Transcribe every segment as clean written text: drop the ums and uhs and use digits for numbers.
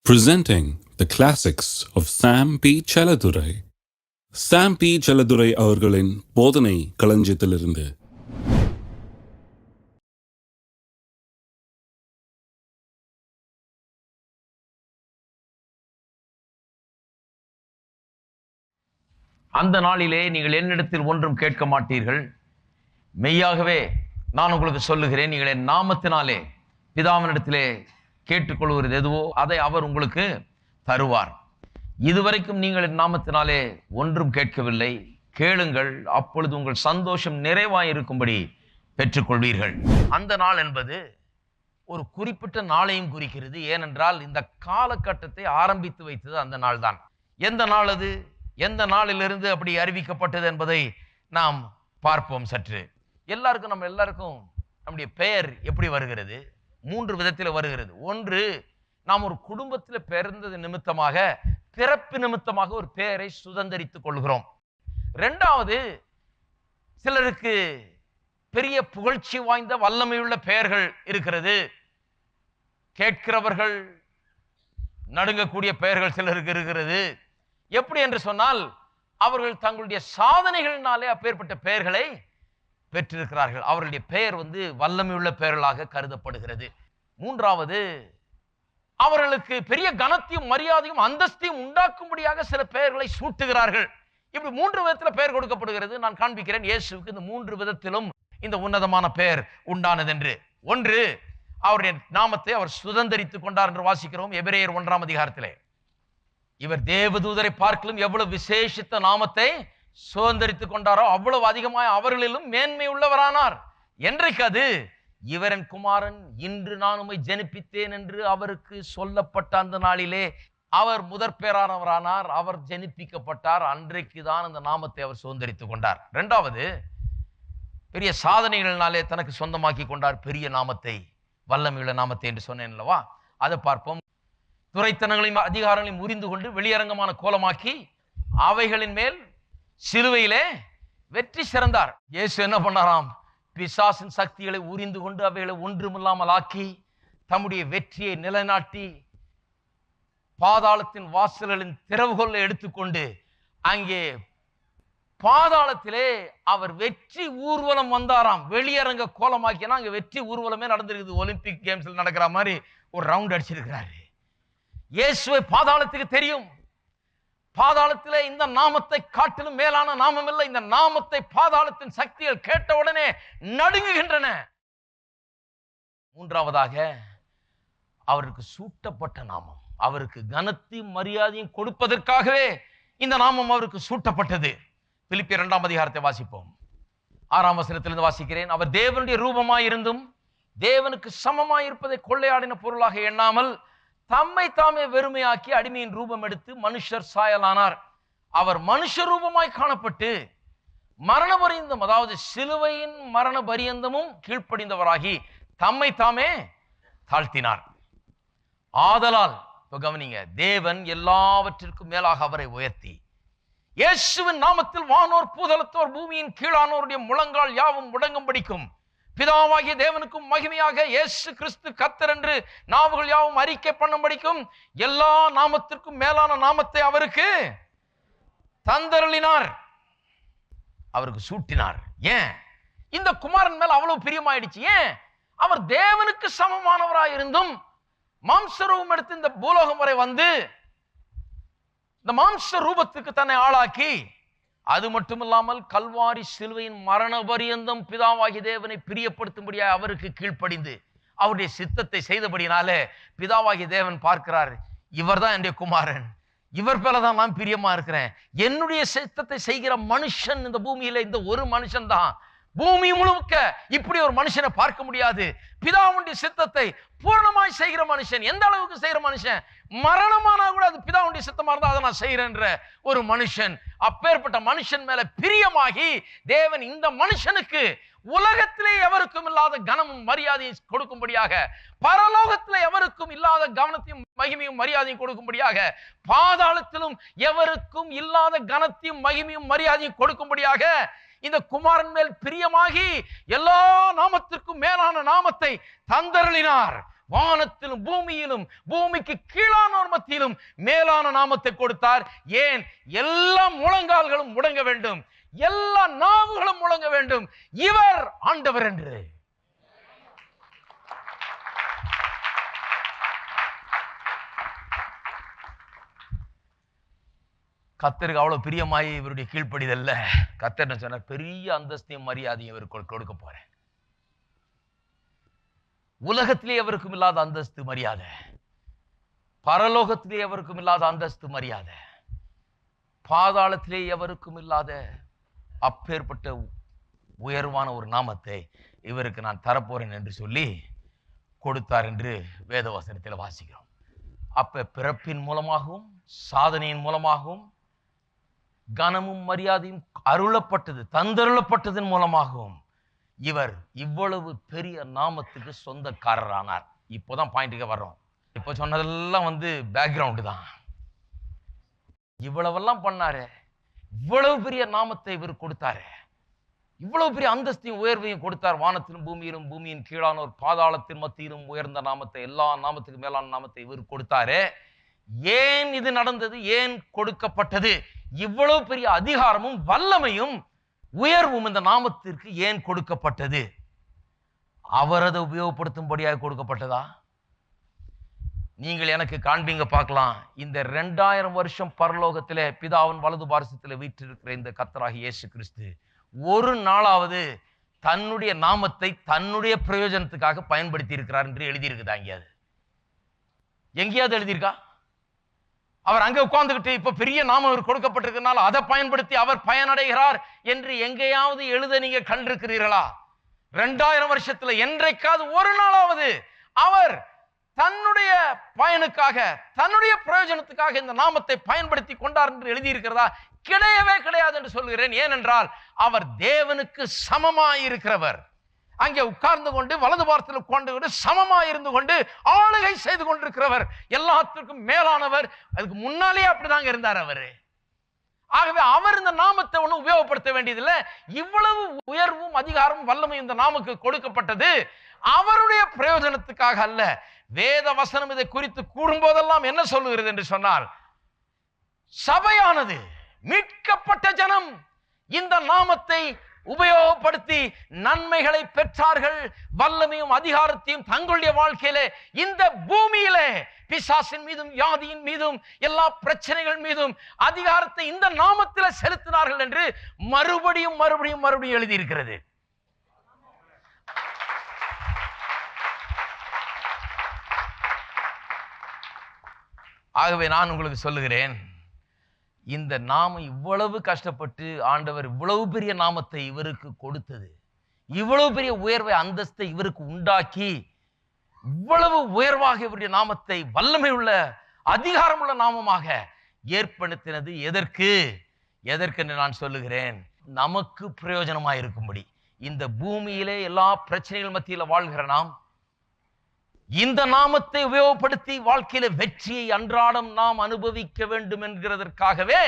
Presenting the classics of Sam P. Chaladurai. Sam P. Chaladurai அவர்களின் போதனை களஞ்சியத்திலிருந்து. அந்த நாளிலே நீங்கள் என்னிடத்தில் ஒன்றும் கேட்க மாட்டீர்கள், மெய்யாகவே நான் உங்களுக்கு சொல்லுகிறேன், நீங்கள் என் நாமத்தினாலே பிதாவினிடத்திலே கேட்டுக்கொள்வது எதுவோ அதை அவர் உங்களுக்கு தருவார். இதுவரைக்கும் நீங்கள் என் நாமத்தினாலே ஒன்றும் கேட்கவில்லை, கேளுங்கள், அப்பொழுது உங்கள் சந்தோஷம் நிறைவாயிருக்கும்படி பெற்றுக்கொள்வீர்கள். அந்த நாள் என்பது ஒரு குறிப்பிட்ட நாளையும் குறிக்கிறது. ஏனென்றால் இந்த காலகட்டத்தை ஆரம்பித்து வைத்தது அந்த நாள் தான். எந்த நாள் அது, எந்த நாளிலிருந்து அப்படி அறிவிக்கப்பட்டது என்பதை நாம் பார்ப்போம் சற்று. நம்ம எல்லாருக்கும் நம்முடைய பெயர் எப்படி வருகிறது? 3 விதத்தில் வருகிறது. ஒன்று, நாம் ஒரு குடும்பத்தில் பிறந்தது நிமித்தமாக, பிறப்பு நிமித்தமாக ஒரு பெயரை சுதந்திரித்துக் கொள்கிறோம். 2வது, சிலருக்கு பெரிய புகழ்ச்சி வாய்ந்த வல்லமையுள்ள பெயர்கள் இருக்கிறது. கேட்கிறவர்கள் நடுங்கக்கூடிய பெயர்கள் சிலருக்கு இருக்கிறது. எப்படி என்று சொன்னால், அவர்கள் தங்களுடைய சாதனைகளினாலே அப்பேற்பட்ட பெயர்களை பெற்றிருக்கிறார்கள். அவர்களுடைய பெயர் வல்லமையுள்ள பெயர்களாக கருதப்படுகிறது. 3வது, அவர்களுக்கு பெரிய கனத்தையும் மரியாதையும் அந்தஸ்தையும் உண்டாக்கும்படியாக சில பெயர்களை சூட்டுகிறார்கள். இப்படி 3 விதத்தில் பெயர் கொடுக்கப்படுகிறது. நான் காண்பிக்கிறேன் இயேசுவுக்கு இந்த 3 விதத்திலும் இந்த உன்னதமான பெயர் உண்டானது என்று. ஒன்று, அவருடைய நாமத்தை அவர் சுதந்திரித்துக் கொண்டார் என்று வாசிக்கிறோம் எபிரேயர் 1ஆம் அதிகாரத்திலே. இவர் தேவதூதரை பார்க்கலும் எவ்வளவு விசேஷித்த நாமத்தை சுதந்திரித்துக் கொண்டாரோ அவ்வளவு அதிகமாக அவர்களிலும் மேன்மை உள்ளவரானார். என்றைக்கு அது? இவரின் குமாரன், இன்று நான் உம்மை ஜனிப்பித்தேன் என்று அவருக்கு சொல்லப்பட்ட அந்த நாளிலே அவர் முதற் பேரானவரானார், அவர் ஜனிப்பிக்கப்பட்டார். அன்றைக்கு தான் அந்த நாமத்தை அவர் சுதந்திரித்துக் கொண்டார். 2வது, பெரிய சாதனைகளினாலே தனக்கு சொந்தமாக்கி கொண்டார் பெரிய நாமத்தை, வல்லமையுள்ள நாமத்தை என்று சொன்னேன் அல்லவா? அதை பார்ப்போம். துரைத்தனங்களையும் அதிகாரங்களையும் முறிந்து கொண்டு வெளியரங்கமான கோலமாக்கி அவைகளின் மேல் சிலுவையிலே வெற்றி சிறந்தார். இயேசு என்ன பண்ணாராம்? பிசாசின் சக்திகளை உரிந்து கொண்டு அவைகளை ஒன்றுமில்லாமல் ஆக்கி தம்முடைய வெற்றியை நிலைநாட்டி பாதாளத்தின் வாசல்களின் திறவுகோலை எடுத்துக்கொண்டு அங்கே பாதாளத்திலே அவர் வெற்றி ஊர்வலம் வந்தாராம். வெளியரங்க கோலமாக்கினா அங்கே வெற்றி ஊர்வலமே நடந்திருக்குது. ஒலிம்பிக் கேம்ஸ்ல நடக்கிற மாதிரி ஒரு ரவுண்ட் அடிச்சிருக்கிறாரு. இயேசுவை பாதாளத்துக்கு தெரியும். பாதாளத்திலே இந்த நாமத்தை காட்டிலும் மேலான நாமம் இல்லை. இந்த நாமத்தை பாதாளத்தின் சக்திகள் கேட்டவுடனே நடுங்குகின்றன. 3வதாக, அவருக்கு சூட்டப்பட்ட நாமம், அவருக்கு கனத்தையும் மரியாதையும் கொடுப்பதற்காகவே இந்த நாமம் அவருக்கு சூட்டப்பட்டது. பிலிப்பியர் 2ஆம் அதிகாரத்தை வாசிப்போம். 6ஆம் வசனத்திலிருந்து வாசிக்கிறேன். அவர் தேவனுடைய ரூபமாயிருந்தும் தேவனுக்கு சமமாயிருப்பதை கொள்ளையாடின பொருளாக எண்ணாமல் தம்மை தாமே வெறுமையாக்கி அடிமையின் ரூபம் எடுத்து மனுஷர் சாயலானார். அவர் மனுஷ ரூபமாய் காணப்பட்டு மரண பரியந்தம், அதாவது சிலுவையின் மரண பரியந்தமும் கீழ்ப்படிந்தவராகி தம்மை தாமே தாழ்த்தினார். ஆதலால், இப்ப கவனிங்க, தேவன் எல்லாவற்றிற்கும் மேலாக அவரை உயர்த்தி இயேசுவின் நாமத்தில் வானோர் பூதலத்தோர் பூமியின் கீழானோருடைய முழங்கால் யாவும் முடங்கும்படிக்கும் பிதாவாகிய தேவனுக்கும் மகிமையாக இயேசு கிறிஸ்து கர்த்தர் என்று நாவுகள் யாவும் அறிக்கை பண்ணும்படிக்கும் எல்லா நாமத்திற்கும் மேலான நாமத்தை அவருக்கு தந்தருளினார், அவருக்கு சூட்டினார். ஏன்? இந்த குமாரன் மேல் அவ்வளவு பிரியமாயிடுச்சு. ஏன்? அவர் தேவனுக்கு சமமானவராயிருந்தும் மாம்சரூபம் எடுத்து இந்த பூலோகம் வரை வந்து இந்த மாம்ச ரூபத்துக்கு தன்னை ஆளாக்கி, அது மட்டுமில்லாமல் கல்வாரி சிலுவையின் மரண பரியந்தம் பிதாவாகிய தேவனை பிரியப்படுத்தும்படியாக அவருக்கு கீழ்ப்படிந்து அவருடைய சித்தத்தை செய்தபடினாலே பிதாவாகிய தேவன் பார்க்கிறார், இவர் தான் என்னுடைய குமாரன், இவர் பேலதான் நான் பிரியமா இருக்கிறேன். என்னுடைய சித்தத்தை செய்கிற மனுஷன் இந்த பூமியில இந்த ஒரு மனுஷன் தான். பூமி முழுக்க இப்படி ஒரு மனுஷனை பார்க்க முடியாது. பிதாவுடைய சித்தத்தை பூர்ணமாய் செய்கிற மனுஷன். எந்த அளவுக்கு செய்கிற மனுஷன்? மரணமானா கூட அது பிதாவுடைய சித்தமா இருந்தா அதை நான் செய்யறேன்ற ஒரு மனுஷன். அப்பேற்பட்ட மனுஷன் மேல பிரியமாகி தேவன் இந்த மனுஷனுக்கு உலகத்திலே எவருக்கும் இல்லாத கனமும் மரியாதையும் கொடுக்கும்படியாக, பரலோகத்திலே எவருக்கும் இல்லாத கவனத்தையும் மகிமையும் மரியாதையும் கொடுக்கும்படியாக, பாதாளத்திலும் எவருக்கும் இல்லாத கனத்தையும் மகிமையும் மரியாதையும் கொடுக்கும்படியாக இந்த குமாரன் மேல் பிரியமாகி எல்லா நாமத்திற்கும் மேலான நாமத்தை தந்தருளினார். வானத்திலும் பூமியிலும் பூமிக்கு கீழானோர் மத்தியிலும் மேலான நாமத்தை கொடுத்தார். ஏன்? எல்லா முழங்கால்களும் முடங்க வேண்டும், எல்லா நாவுகளும் முழங்க வேண்டும், இவர் ஆண்டவர் என்று. கர்த்தருக்கு அவ்வளவு பிரியமாயி இவருடைய கீழ்ப்படிதல்ல. கர்த்தர் என்ன சொன்னார்? பெரிய அந்தஸ்தையும் மரியாதையும் இவருக்கு கொடுக்க போறேன். உலகத்திலே எவருக்கும் இல்லாத அந்தஸ்து மரியாதை, பரலோகத்திலே எவருக்கும் இல்லாத அந்தஸ்து மரியாதை, பாதாளத்திலே எவருக்கும் இல்லாத அப்பேற்பட்ட உயர்வான ஒரு நாமத்தை இவருக்கு நான் தரப்போறேன் என்று சொல்லி கொடுத்தார் என்று வேதவசனத்தில் வாசிக்கிறோம். அப்ப பிறப்பின் மூலமாகவும் சாதனையின் மூலமாகவும் கனமும் மரியாதையும் அருளப்பட்டது, தந்தருளப்பட்டதன் மூலமாகவும் இவர் இவ்வளவு பெரிய நாமத்துக்கு சொந்தக்காரரானார். இப்போதான் பாயிண்ட்டுக்கு வர்றோம். இப்போ சொன்னதெல்லாம் பேக்ரவுண்டு தான். இவ்வளவெல்லாம் பண்ணாரு, இவ்வளவு பெரிய நாமத்தை இவர் கொடுத்தாரு, இவ்வளவு பெரிய அந்தஸ்தையும் உயர்வையும் கொடுத்தார். வானத்திலும் பூமியிலும் பூமியின் கீழானோர் பாதாளத்தின் மத்தியிலும் உயர்ந்த நாமத்தை, எல்லா நாமத்துக்கு மேலான நாமத்தை இவர் கொடுத்தாரு. ஏன் இது நடந்தது? ஏன் கொடுக்கப்பட்டது? இவ்வளவு பெரிய அதிகாரமும் வல்லமையும் உயர்வும் இந்த நாமத்திற்கு ஏன் கொடுக்கப்பட்டது? அவர் அதை உபயோகப்படுத்தும்படியாக கொடுக்கப்பட்டதா? நீங்கள் எனக்கு காண்பீங்க பார்க்கலாம். இந்த 2000 வருஷம் பரலோகத்திலே பிதாவின் வலது பார்சத்தில் வீற்றிருக்கிற இந்த கர்த்தராகிய இயேசு கிறிஸ்து ஒரு நாளாவது தன்னுடைய நாமத்தை தன்னுடைய பிரயோஜனத்துக்காக பயன்படுத்தி இருக்கிறார் என்று எழுதியிருக்குதா? எங்கேயாவது எழுதியிருக்கா? அவர் அங்கே உட்கார்ந்துகிட்டு இப்ப பெரிய நாமம் அவர் கொடுக்கப்பட்டிருக்கிறதுனால அதை பயன்படுத்தி அவர் பயனடைகிறார் என்று எங்கேயாவது எழுத நீங்க கண்டிருக்கிறீர்களா? 2000 வருஷத்துல என்றைக்காவது ஒரு நாளாவது அவர் தன்னுடைய பயனுக்காக தன்னுடைய பிரயோஜனத்துக்காக இந்த நாமத்தை பயன்படுத்தி கொண்டார் என்று எழுதியிருக்கிறதா? கிடையவே கிடையாது என்று சொல்கிறேன். ஏனென்றால் அவர் தேவனுக்கு சமமாயிருக்கிறவர். அங்கே உட்கார்ந்து கொண்டு வலது பார்த்தில் உட்கார்ந்து கொண்டு சமமாய் இருந்து கொண்டு ஆளுகை செய்து கொண்டிருக்கிறவர், எல்லாத்திற்கும் மேலானவர். அதுக்கு முன்னாலேயே அப்படிதாங்க இருந்தார் அவரு. ஆகவே அவர் இந்த நாமத்தை ஒன்றும் உபயோகப்படுத்த வேண்டியதில்லை. இவ்வளவு உயர்வும் அதிகாரமும் வல்லமை இந்த நாமக்கு கொடுக்கப்பட்டது அவருடைய பிரயோஜனத்துக்காக அல்ல. வேத வசனம் இதை குறித்து கூறும்போதெல்லாம் என்ன சொல்லுகிறது என்று சொன்னால், சபையானது மீட்கப்பட்ட ஜனம் இந்த நாமத்தை உபயோகப்படுத்தி நன்மைகளை பெற்றார்கள். வல்லமையும் அதிகாரத்தையும் தங்களுடைய வாழ்க்கையிலே இந்த பூமியிலே பிசாசின் மீதும் வியாதியின் மீதும் எல்லா பிரச்சனைகள் மீதும் அதிகாரத்தை இந்த நாமத்தில் செலுத்தினார்கள் என்று மறுபடியும் மறுபடியும் மறுபடியும் எழுதியிருக்கிறது. ஆகவே நான் உங்களுக்கு சொல்லுகிறேன், இந்த நாமம் இவ்வளவு கஷ்டப்பட்டு ஆண்டவர் இவ்வளவு பெரிய நாமத்தை இவருக்கு கொடுத்தது, இவ்வளவு பெரிய உயர்வை அந்தஸ்தை இவருக்கு உண்டாக்கி இவ்வளவு உயர்வாக இவருடைய நாமத்தை வல்லமை உள்ள அதிகாரம் உள்ள நாமமாக ஏற்படுத்தினது எதற்கு என்று நான் சொல்லுகிறேன், நமக்கு பிரயோஜனமாக இருக்கும்படி. இந்த பூமியிலே எல்லா பிரச்சனைகள் மத்தியில் வாழ்கிற நாம் இந்த நாமத்தை உபயோகப்படுத்தி வாழ்க்கையில வெற்றியை அன்றாடம் நாம் அனுபவிக்க வேண்டும் என்கிறதற்காகவே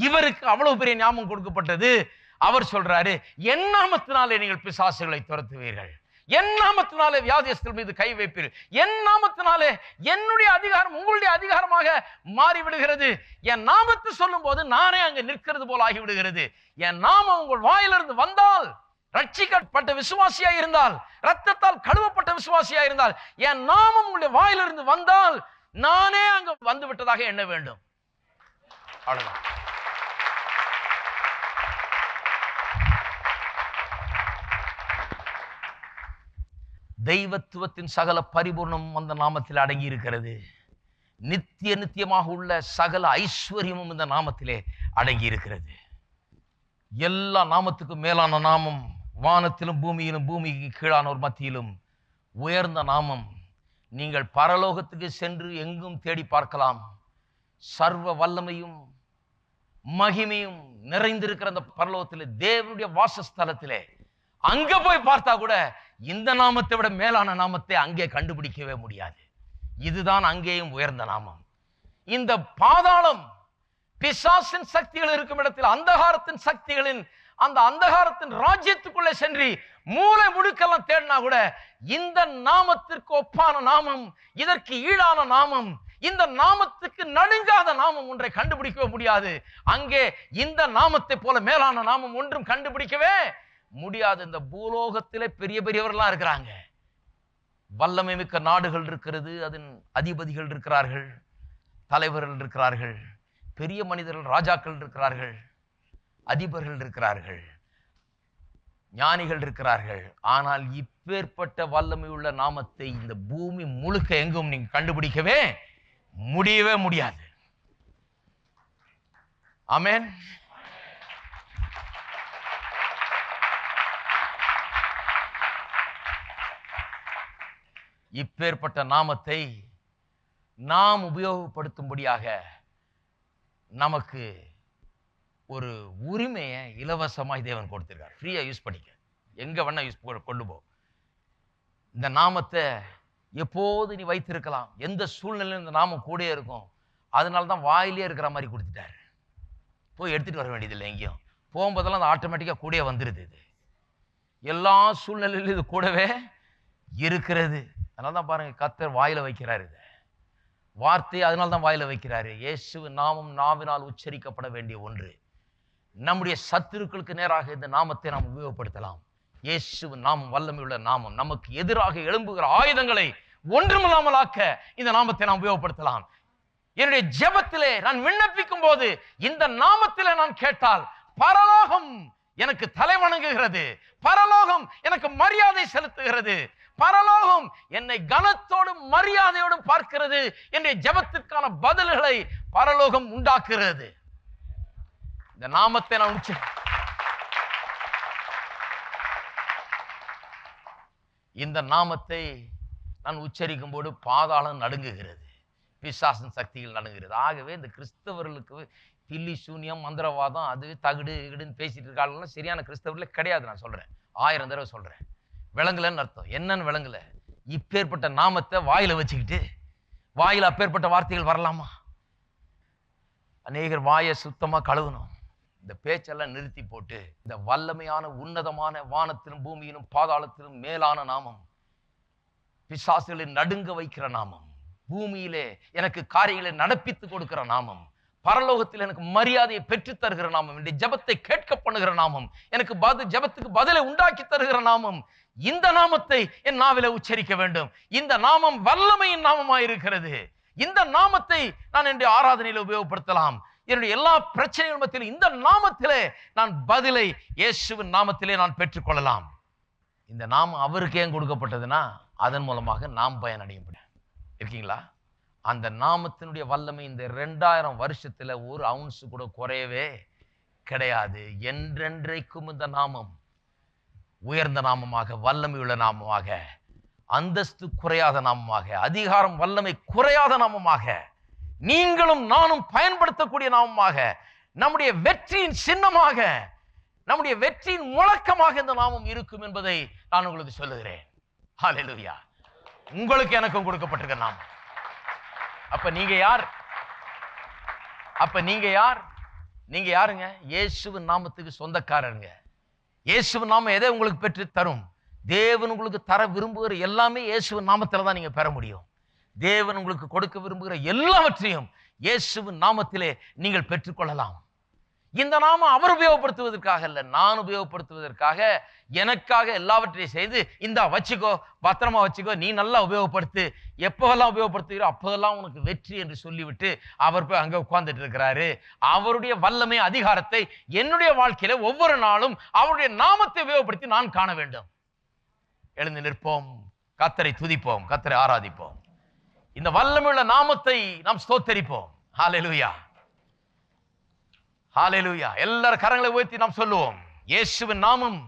இவருக்கு அவ்வளவு பெரிய நாமம் கொடுக்கப்பட்டது. அவர் சொல்றாரு, என் நாமத்தினாலே நீங்கள் பிசாசுகளை துரத்துவீர்கள், என் நாமத்தினாலே வியாதியஸ்தர்கள் மீது கை வைப்பீர்கள், என் நாமத்தினாலே என்னுடைய அதிகாரம் உங்களுடைய அதிகாரமாக மாறிவிடுகிறது. என் நாமத்தை சொல்லும் போது நானே அங்க நிற்கிறது போல ஆகிவிடுகிறது. என் நாமம் உங்கள் வாயிலிருந்து வந்தால், ரட்சிக்கப்பட்ட விசுவாசியா இருந்தால், ரத்தத்தால் கழுவப்பட்ட விசுவாசியா இருந்தால், என் நாமம் உங்களுடைய வாயிலிருந்து வந்தால் நானே அங்க வந்து விட்டதாக எண்ண வேண்டும். அவ்வளவுதான். தெய்வத்துவத்தின் சகல பரிபூர்ணம் அந்த நாமத்தில் அடங்கி இருக்கிறது. நித்தியமாக உள்ள சகல ஐஸ்வர்யமும் இந்த நாமத்திலே அடங்கி இருக்கிறது. எல்லா நாமத்துக்கும் மேலான நாமம், வானத்திலும் பூமியிலும் பூமிக்கு கீழானோர் மத்தியிலும் உயர்ந்த நாமம். நீங்கள் பரலோகத்துக்கு சென்று எங்கும் தேடி பார்க்கலாம். சர்வ வல்லமையும் மகிமையும் நிறைந்திருக்கிற அந்த பரலோகத்திலே, தேவனுடைய வாசஸ்தலத்திலே அங்க போய் பார்த்தா கூட இந்த நாமத்தை விட மேலான நாமத்தை அங்கே கண்டுபிடிக்கவே முடியாது. இதுதான் அங்கேயும் உயர்ந்த நாமம். இந்த பாதாளம், பிசாசின் சக்திகள் இருக்கும் இடத்தில், அந்தகாரத்தின் சக்திகளின் அந்த அந்தகாரத்தின் ராஜ்யத்துக்குள்ளே சென்று மூளை முடுக்கெல்லாம் தேடினா கூட இந்த நாமத்திற்கு ஒப்பான நாமம், இதற்கு ஈடான நாமம், இந்த நாமத்துக்கு நடுங்காத நாமம் ஒன்றை கண்டுபிடிக்கவே முடியாது. அங்கே இந்த நாமத்தை போல மேலான நாமம் ஒன்றும் கண்டுபிடிக்கவே முடியாது. இந்த பூலோகத்திலே பெரிய பெரியவர்களாம் இருக்கிறாங்க, வல்லமை மிக்க நாடுகள் இருக்கிறது, அதன் அதிபதிகள் இருக்கிறார்கள், தலைவர்கள் இருக்கிறார்கள், பெரிய மனிதர்கள், ராஜாக்கள் இருக்கிறார்கள், அதிபர்கள் இருக்கிறார்கள், ஞானிகள் இருக்கிறார்கள். ஆனால் இப்பேற்பட்ட வல்லமை உள்ள நாமத்தை இந்த பூமி முழுக்க எங்கும் நீங்க கண்டுபிடிக்கவே முடியவே முடியாது. ஆமென். இப்பேற்பட்ட நாமத்தை நாம் உபயோகப்படுத்தும்படியாக நமக்கு ஒரு உரிமையை இலவசமாய் தேவன் கொடுத்திருக்கார். ஃப்ரீயா யூஸ் பண்ணிக்க, எங்க வேணா யூஸ் கொண்டு போ. இந்த நாமத்தை எப்போது நீ வைத்திருக்கலாம், எந்த சூழ்நிலையும் இந்த நாமம் கூட இருக்கும். அதனால தான் வாயிலே இருக்கிற மாதிரி கொடுத்துட்டாரு. போய் எடுத்துட்டு வர வேண்டியதில்லை, எங்கேயும் போகும்போதெல்லாம் அது ஆட்டோமேட்டிக்காக கூடயே வந்துடுது. இது எல்லா சூழ்நிலையிலும் இது கூடவே இருக்கிறது. அதனால தான் பாருங்க, கர்த்தர் வாயில வைக்கிறார் இது வார்த்தை, அதனால தான் வாயில வைக்கிறாரு. இயேசுவின் நாமம் நாவினால் உச்சரிக்கப்பட வேண்டிய ஒன்று. நம்முடைய சத்துருக்களுக்கு நேராக இந்த நாமத்தை நாம் உபயோகப்படுத்தலாம். இயேசுவின் நாமம் வல்லமையுள்ள நாமம். நமக்கு எதிராக எழும்புகிற ஆயுதங்களை ஒன்றுமில்லாமலாக்க இந்த நாமத்தை நாம் உபயோகப்படுத்தலாம். என்னுடைய ஜெபத்திலே நான் விண்ணப்பிக்கும் போது இந்த நாமத்திலே நான் கேட்டால் பரலோகம் எனக்கு தலை வணங்குகிறது, பரலோகம் எனக்கு மரியாதை செலுத்துகிறது, பரலோகம் என்னை கனத்தோடும் மரியாதையோடும் பார்க்கிறது. என்னுடைய ஜெபத்திற்கான பதில்களை பரலோகம் உண்டாக்குகிறது. இந்த நாமத்தை நான் இந்த நாமத்தை நான் உச்சரிக்கும் போது பாதாளம் நடுங்குகிறது, பிசாசின் சக்திகள் நடுங்குகிறது. ஆகவே இந்த கிறிஸ்தவர்களுக்கு பில்லி சூன்யம் மந்திரவாதம் அது தகுடு இடுன்னு பேசிட்டு இருக்காங்க சரியான கிறிஸ்தவர்களே கிடையாது. நான் சொல்றேன், 1000 தடவை சொல்றேன். விளங்கலன்னு அர்த்தம். என்னன்னு விளங்கல? இப்பேற்பட்ட நாமத்தை வாயில வச்சுக்கிட்டு வாயில அப்பேற்பட்ட வார்த்தைகள் வரலாமா? அநேகர் வாயை சுத்தமா கழுவணும். இந்த பேச்செல்லாம் நிறுத்தி போட்டு இந்த வல்லமையான உன்னதமான வானத்திலும் பூமியிலும் பாதாளத்திலும் மேலான நாமம், பிசாசுகளை நடுங்க வைக்கிற நாமம், பூமியிலே எனக்கு காரியங்களை நடப்பித்து கொடுக்கிற நாமம், பரலோகத்தில் எனக்கு மரியாதையை பெற்று தருகிற நாமம், என்னுடைய ஜெபத்தை கேட்க பண்ணுகிற நாமம், எனக்கு ஜெபத்துக்கு பதிலை உண்டாக்கி தருகிற நாமம், இந்த நாமத்தை என் நாவில உச்சரிக்க வேண்டும். இந்த நாமம் வல்லமையின் நாமமாயிருக்கிறது. இந்த நாமத்தை நான் என்னுடைய ஆராதனையில உபயோகப்படுத்தலாம். என்னுடைய எல்லா பிரச்சனைகள் மத்தியிலும் இந்த நாமத்திலே நான் பதிலை இயேசுவின் நாமத்திலே நான் பெற்றுக்கொள்ளலாம். இந்த நாமம் அவருக்கு ஏன் கொடுக்கப்பட்டதுன்னா அதன் மூலமாக நாம் பயனடைய முடியும். இருக்கீங்களா? அந்த நாமத்தினுடைய வல்லமை இந்த 2000 வருஷத்துல ஒரு அவுன்ஸ் கூட குறையவே கிடையாது. என்றென்றைக்கும் இந்த நாமம் உயர்ந்த நாமமாக, வல்லமையுள்ள நாமமாக, அந்தஸ்து குறையாத நாமமாக, அதிகாரம் வல்லமை குறையாத நாமமாக, நீங்களும் நானும் பயன்படுத்தக்கூடிய நாமமாக, நம்முடைய வெற்றியின் சின்னமாக, நம்முடைய வெற்றியின் முழக்கமாக இந்த நாமம் இருக்கும் என்பதை நான் உங்களுக்கு சொல்லுகிறேன். ஹல்லேலூயா. உங்களுக்கு எனக்கும் கொடுக்கப்பட்டிருக்க நாமம். அப்ப நீங்க யார்? நீங்க யாருங்க? இயேசுவின் நாமத்துக்கு சொந்தக்காரருங்க. இயேசுவின் நாமம் எதை உங்களுக்கு பெற்று தரும்? தேவன் உங்களுக்கு தர விரும்புகிற எல்லாமே இயேசுவின் நாமத்துல தான் நீங்க பெற முடியும். தேவன் உங்களுக்கு கொடுக்க விரும்புகிற எல்லாவற்றையும் இயேசுவின் நாமத்திலே நீங்கள் பெற்றுக்கொள்ளலாம். இந்த நாமம் அவர் உபயோகப்படுத்துவதற்காக அல்ல, நான் உபயோகப்படுத்துவதற்காக, எனக்காக எல்லாவற்றையும் செய்து இந்தா வச்சுக்கோ, பத்திரமா வச்சுக்கோ, நீ நல்லா உபயோகப்படுத்து, எப்போதெல்லாம் உபயோகப்படுத்துகிறோ அப்போதெல்லாம் உனக்கு வெற்றி என்று சொல்லிவிட்டு அவர் போய் அங்கே உட்கார்ந்துட்டு இருக்கிறாரு. அவருடைய வல்லமை அதிகாரத்தை என்னுடைய வாழ்க்கையில ஒவ்வொரு நாளும் அவருடைய நாமத்தை உபயோகப்படுத்தி நான் காண வேண்டும். எழுந்து நிற்போம், கர்த்தரை துதிப்போம், கர்த்தரை ஆராதிப்போம், இந்த வல்லமையுள்ள நாமத்தை நாம் ஸ்தோத்தரிப்போம். ஹல்லேலூயா, ஹல்லேலூயா. எல்லாரும் கரங்களை உயர்த்தி நாம் சொல்லுவோம், இயேசுவின் நாமம்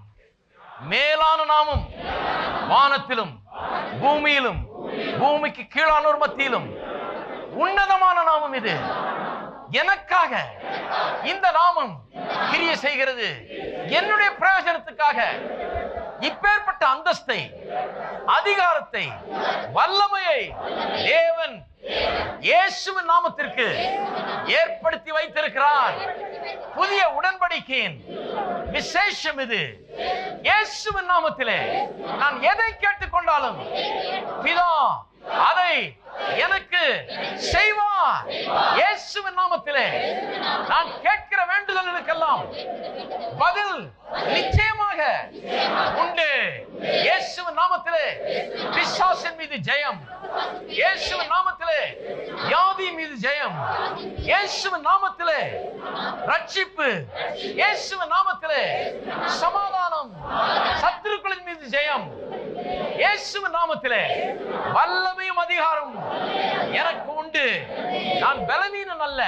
மேலான நாமம், வானத்திலும் பூமியிலும் பூமிக்கு கீழானோர் மத்தியிலும் உன்னதமான நாமம் இது. எனக்காக இந்த நாமம் கிரியை செய்கிறது, என்னுடைய பிரயோஜனத்துக்காக. இப்பேற்பட்ட அந்தஸ்தை, அதிகாரத்தை, வல்லமையை தேவன் இயேசுவின் நாமத்திற்கு ஏற்படுத்தி வைத்திருக்கிறார். புதிய உடன்படிக்கையின் விசேஷம் இது. இயேசுவின் நாமத்திலே நான் எதை கேட்டுக்கொண்டாலும் பிதா அதை எனக்கு செய்வார். இயேசுவின் நாமத்திலே நான் கேட்கிற வேண்டுதல்களுக்கெல்லாம் பதில் நிச்சயமாக உண்டு. இயேசுவின் நாமத்திலே பிசாசின் மீது ஜெயம், இயேசுவின் நாமத்திலே வியாதி மீது ஜெயம், இயேசுவின் நாமத்திலே ரட்சிப்பு, இயேசுவின் நாமத்திலே சமாதானம், சத்துருக்களின் மீது ஜெயம், இயேசுவின் நாமத்திலே வல்லமையும் அதிகாரம் எனக்கு உண்டு. நான் பலவீனன் அல்ல,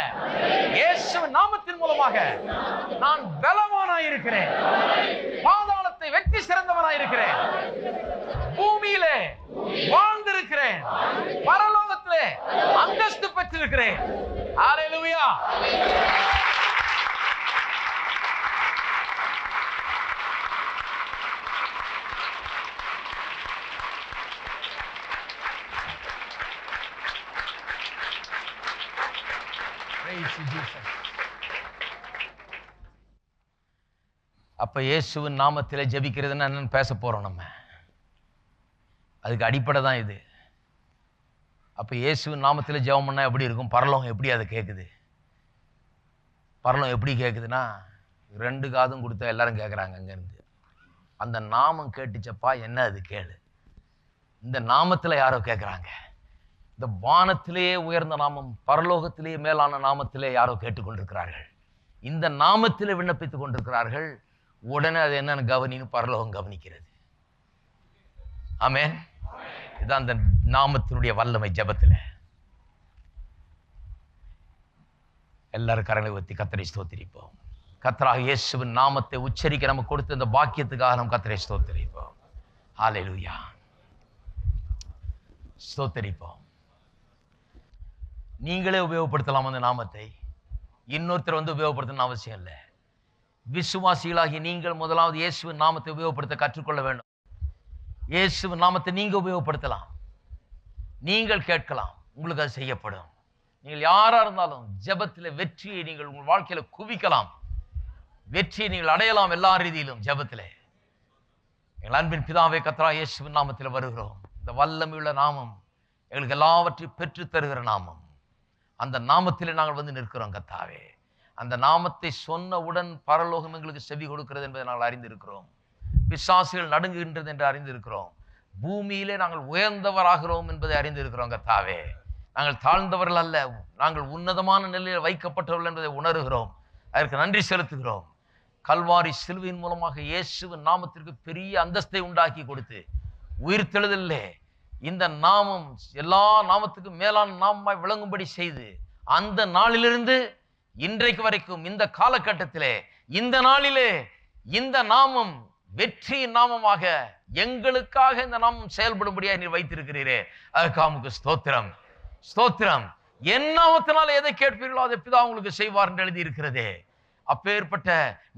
இயேசுவின் நாமத்தின் மூலமாக நான் பலவானாய் இருக்கிறேன். பாதாளத்தை வெற்றி சிறந்தவனாய் இருக்கிறேன். பூமியிலே வாழ்ந்திருக்கிறேன். பரலோகத்திலே அந்தஸ்து பெற்றிருக்கிறேன். ஹல்லேலூயா. அப்ப இயேசுவின் நாமத்திலே ஜெபிக்கிறதுன்னு என்னன்னு பேச போறோம். நம்ம அதுக்கு அடிப்படை தான் இது. அப்ப இயேசுவின் நாமத்திலே ஜெபம் பண்ணா எப்படி இருக்கும்? பரலோகம் எப்படி அதை கேட்குது? பரலோகம் எப்படி கேட்குதுன்னா, 2 காதும் கொடுத்தா எல்லாரும் கேட்குறாங்க அங்கேருந்து. அந்த நாமம் கேட்டுச்சப்பா, என்ன அது கேளு. இந்த நாமத்தில் யாரோ கேட்குறாங்க. இந்த வானத்திலேயே உயர்ந்த நாமம், பரலோகத்திலேயே மேலான நாமத்திலே யாரோ கேட்டுக்கொண்டிருக்கிறார்கள். இந்த நாமத்திலே விண்ணப்பித்துக் கொண்டிருக்கிறார்கள். உடனே அது என்னன்னு கவனின்னு பரலோகம் கவனிக்கிறது. ஆமென். இதான் அந்த நாமத்தினுடைய வல்லமை. ஜெபத்தில் எல்லாரும் கரங்களை ஊத்தி கர்த்தரை ஸ்தோத்திரிப்போம். கர்த்தராகிய இயேசுவின் நாமத்தை உச்சரிக்க நமக்கு கொடுத்த இந்த பாக்கியத்துக்காக நம்ம கர்த்தரை ஸ்தோத்திரிப்போம். ஹல்லேலூயா. ஸ்தோத்திரிப்போம். நீங்களே உபயோகப்படுத்தலாம் அந்த நாமத்தை. இன்னொருத்தர் வந்து உபயோகப்படுத்தணும் அவசியம் இல்லை. விசுவாசிகளாகி நீங்கள் முதலாவது இயேசுவின் நாமத்தை உபயோகப்படுத்த கற்றுக்கொள்ள வேண்டும். இயேசுவின் நாமத்தை நீங்க உபயோகப்படுத்தலாம். நீங்கள் கேட்கலாம், உங்களுக்கு அது செய்யப்படும். நீங்கள் யாரா இருந்தாலும் ஜெபத்தில் வெற்றியை நீங்கள் உங்கள் வாழ்க்கையில குவிக்கலாம். வெற்றியை நீங்கள் அடையலாம் எல்லா ரீதியிலும் ஜெபத்திலே. எங்கள் அன்பின் பிதாவே, கர்த்தராகிய இயேசுவின் நாமத்தில் வருகிறோம். இந்த வல்லமையுள்ள நாமம் எங்களுக்கு எல்லாவற்றையும் பெற்று தருகிற நாமம். அந்த நாமத்திலே நாங்கள் வந்து நிற்கிறோம் கர்த்தாவே. அந்த நாமத்தை சொன்னவுடன் பரலோகம் எங்களுக்கு செவி கொடுக்கிறது என்பதை நாங்கள் அறிந்திருக்கிறோம். பிசாசுகள் நடுங்குகின்றது என்று அறிந்திருக்கிறோம். பூமியிலே நாங்கள் உயர்ந்தவராகிறோம் என்பதை அறிந்திருக்கிறோம் கர்த்தாவே. நாங்கள் தாழ்ந்தவர்கள் அல்ல, நாங்கள் உன்னதமான நிலையில் வைக்கப்பட்டவர்கள் என்பதை உணர்கிறோம். அதற்கு நன்றி செலுத்துகிறோம். கல்வாரி சிலுவையின் மூலமாக இயேசுவின் நாமத்திற்கு பெரிய அந்தஸ்தை உண்டாக்கி கொடுத்து உயிர்த்தெழுதலிலே இந்த நாமம் எல்லா நாமத்துக்கும் மேலான நாமமாய் விளங்கும்படி செய்து அந்த நாளிலிருந்து இன்றைக்கு வரைக்கும் இந்த காலகட்டத்திலே இந்த நாளிலே இந்த நாமம் வெற்றியின் நாமமாக எங்களுக்காக இந்த நாமம் செயல்படும்படியாக நீர் வைத்திருக்கிறீரே, அதுக்காக உமக்கு ஸ்தோத்திரம். ஸ்தோத்திரம். என் நாமத்தினால எதை கேட்பீர்களோ அதை பிதா உங்களுக்கு செய்வார் என்று எழுதி இருக்கிறதே. அப்பேற்பட்ட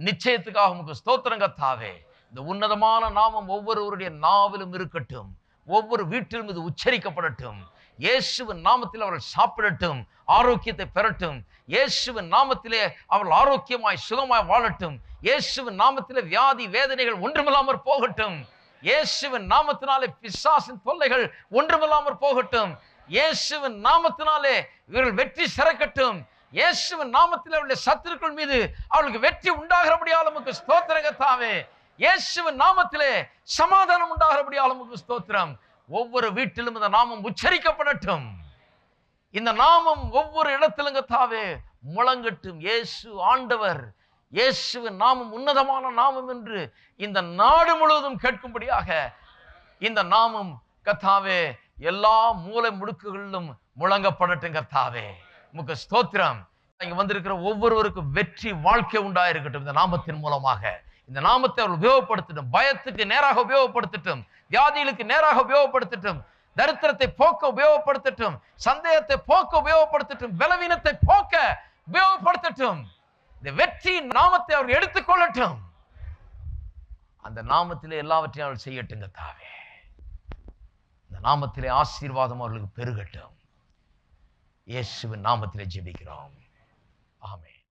நிச்சயத்துக்காக உமக்கு ஸ்தோத்திரம் கர்த்தாவே. இந்த உன்னதமான நாமம் ஒவ்வொருவருடைய நாவிலும் இருக்கட்டும், ஒவ்வொரு வீட்டிலும் இது உச்சரிக்கப்படட்டும். இயேசுவின் நாமத்தில் அவர்கள் சாப்பிடட்டும், ஆரோக்கியத்தை பெறட்டும். இயேசுவின் நாமத்திலே அவர்கள் ஆரோக்கியமாய் சுகமாய் வாழட்டும். இயேசுவின் நாமத்திலே வியாதி வேதனைகள் ஒன்றுமில்லாமற் போகட்டும். இயேசுவின் நாமத்தினாலே பிசாசின் தொல்லைகள் ஒன்றுமில்லாமற் போகட்டும். இயேசுவின் நாமத்தினாலே இவர்கள் வெற்றி சிறக்கட்டும். இயேசுவின் நாமத்திலே அவருடைய சத்துருக்கள் மீது அவர்களுக்கு வெற்றி உண்டாகிறபடியால் உமக்கு ஸ்தோத்திரம் கர்த்தாவே. இயேசுவின் நாமத்திலே சமாதானம் உண்டாகிறபடியால் உமக்கு ஸ்தோத்திரம். ஒவ்வொரு வீட்டிலும் இந்த நாமம் உச்சரிக்கப்படட்டும். இந்த நாமம் ஒவ்வொரு இடத்திலும் கர்த்தாவே முழங்கட்டும். இயேசு ஆண்டவர், இயேசுவின் நாமம் உன்னதமான நாமம் என்று இந்த நாடு முழுவதும் கேட்கும்படியாக இந்த நாமம் கர்த்தாவே எல்லா மூலை முடுக்குகளிலும் முழங்கப்படட்டும் கர்த்தாவே. உமக்கு ஸ்தோத்திரம். இங்க வந்திருக்கிற ஒவ்வொருவருக்கும் வெற்றி வாழ்க்கை உண்டாயிருக்கட்டும். இந்த நாமத்தின் மூலமாக இந்த நாமத்தை அவர்கள் உபயோகப்படுத்தட்டும். பயத்துக்கு நேராக உபயோகப்படுத்தட்டும், வியாதிகளுக்கு நேராக உபயோகப்படுத்தட்டும், தரித்திரத்தை போக்க உபயோகப்படுத்தட்டும், சந்தேகத்தை போக்க உபயோகப்படுத்தட்டும், பலவீனத்தை போக்க உபயோகப்படுத்தட்டும். இந்த வெற்றி நாமத்தை அவர்கள் எடுத்துக்கொள்ளட்டும். அந்த நாமத்திலே எல்லாவற்றையும் அவர்கள் செய்யட்டும் கர்த்தாவே. இந்த நாமத்திலே ஆசீர்வாதம் அவர்களுக்கு பெருகட்டும். இயேசுவின் நாமத்திலே ஜெபிக்கிறோம். ஆமென்.